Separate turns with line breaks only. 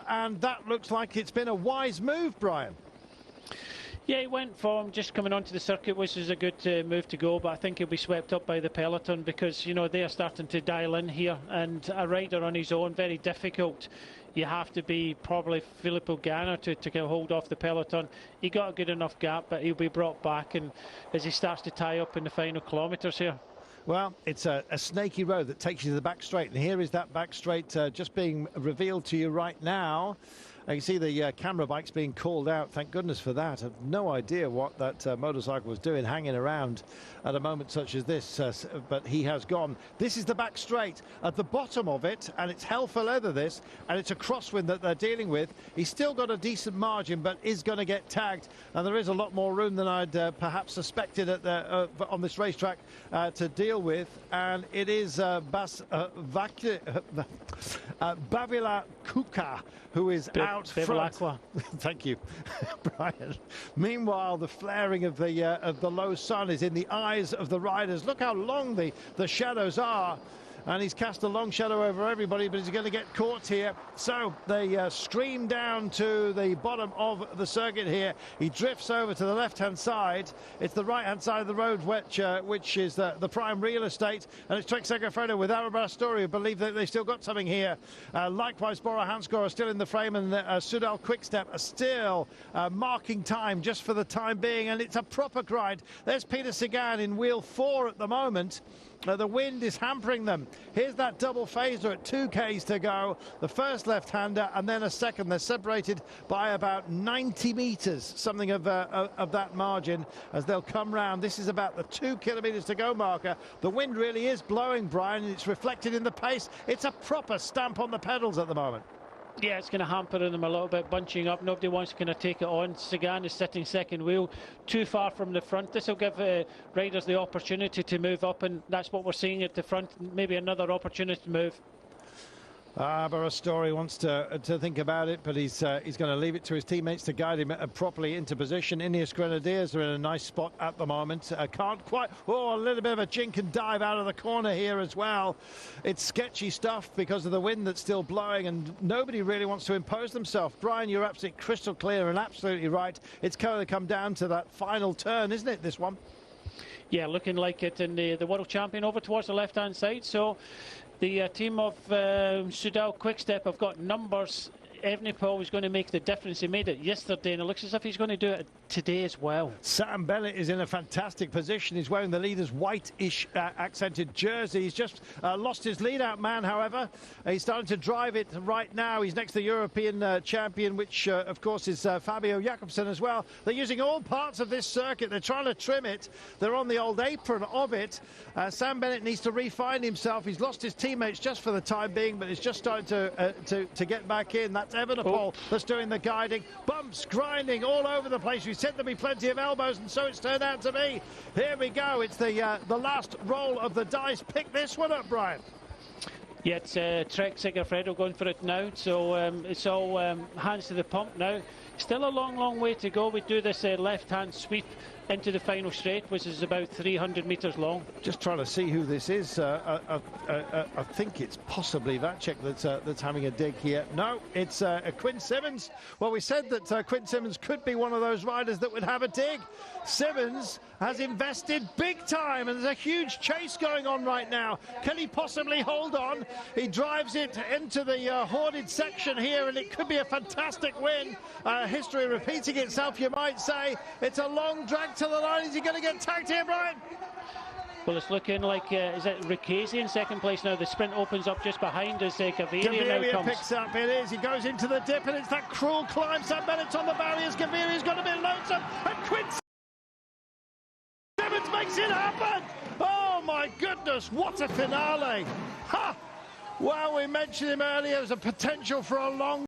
and that looks like it's been a wise move, Brian.
Yeah, he went for him just coming onto the circuit, which is a good move to go, but I think he'll be swept up by the peloton because, you know, they are starting to dial in here, and a rider on his own, very difficult. You have to be probably Filippo Ganna to get a hold off the peloton. He got a good enough gap, but he'll be brought back and as he starts to tie up in the final kilometres here.
Well, it's a snaky road that takes you to the back straight, and here is that back straight just being revealed to you right now. You can see the camera bikes being called out. Thank goodness for that. I have no idea what that motorcycle was doing, hanging around at a moment such as this, but he has gone. This is the back straight at the bottom of it, and it's hell for leather, this, and it's a crosswind that they're dealing with. He's still got a decent margin, but is going to get tagged, and there is a lot more room than I'd perhaps suspected at the, on this racetrack to deal with, and it is Bavila Kuka who is out front. Thank you, Brian. Meanwhile, the flaring of the low sun is in the eyes of the riders. Look how long the shadows are. And he's cast a long shadow over everybody, but he's going to get caught here. So they stream down to the bottom of the circuit here. He drifts over to the left-hand side. It's the right-hand side of the road, which is the prime real estate. And it's Trek Segafredo with Arabastori, who believe that they've still got something here. Likewise, Bora Hansgrohe are still in the frame, and Soudal Quickstep are still marking time just for the time being. And it's a proper grind. There's Peter Sagan in wheel 4 at the moment. The wind is hampering them. Here's that double phaser at 2Ks to go. The first left-hander and then a second. They're separated by about 90 metres, something of that margin as they'll come round. This is about the 2 kilometres to go marker. The wind really is blowing, Brian, and it's reflected in the pace. It's a proper stamp on the pedals at the moment.
Yeah, it's going to hamper them a little bit, bunching up. Nobody wants to kind of take it on. Sagan is sitting second wheel, too far from the front. This will give riders the opportunity to move up, and that's what we're seeing at the front. Maybe another opportunity to move.
Arabastori wants to think about it, but he's going to leave it to his teammates to guide him properly into position. Ineos Grenadiers are in a nice spot at the moment. Can't quite... Oh, a little bit of a jink and dive out of the corner here as well. It's sketchy stuff because of the wind that's still blowing, and nobody really wants to impose themselves. Brian, you're absolutely crystal clear and absolutely right. It's going to come down to that final turn, isn't it, this one?
Yeah, looking like it, in the world champion over towards the left-hand side. So the team of Soudal Quickstep have got numbers. Evenepoel is going to make the difference. He made it yesterday, and it looks as if he's going to do it today as well. Sam
Bennett is in a fantastic position. He's wearing the leader's whitish accented jersey. He's just lost his lead-out man, however. He's starting to drive it right now. He's next to the European champion, which, of course, is Fabio Jakobsen as well. They're using all parts of this circuit. They're trying to trim it. They're on the old apron of it. Sam Bennett needs to refine himself. He's lost his teammates just for the time being, but it's just starting to get back in. That's Evenepoel that's doing the guiding. Bumps, grinding all over the place. We said there'd be plenty of elbows, and so it's turned out to be. Here we go. It's the last roll of the dice. Pick this one up, Brian.
Yeah, it's Trek Segafredo going for it now. So it's all hands to the pump now. Still a long way to go. We do this left-hand sweep into the final straight, which is about 300 metres long.
Just trying to see who this is. I think it's possibly Vacek that's having a dig here. No, it's Quinn Simmons. Well, we said that Quinn Simmons could be one of those riders that would have a dig. Simmons has invested big time, and there's a huge chase going on right now. Can he possibly hold on? He drives it into the hoarded section here, and it could be a fantastic win. History repeating itself, you might say. It's a long drag to the line. Is he going to get tagged here, Brian?
Well, it's looking like, is it Ricchesi in second place now? The sprint opens up just behind as Gaviria now comes.
Picks up, it is. He goes into the dip, and it's that cruel climb. Sam Bennett's on the barriers. Gaviria's got a bit lonesome, and Quinn Simmons makes it happen. Oh, my goodness, what a finale. Ha! Well, we mentioned him earlier as a potential for a long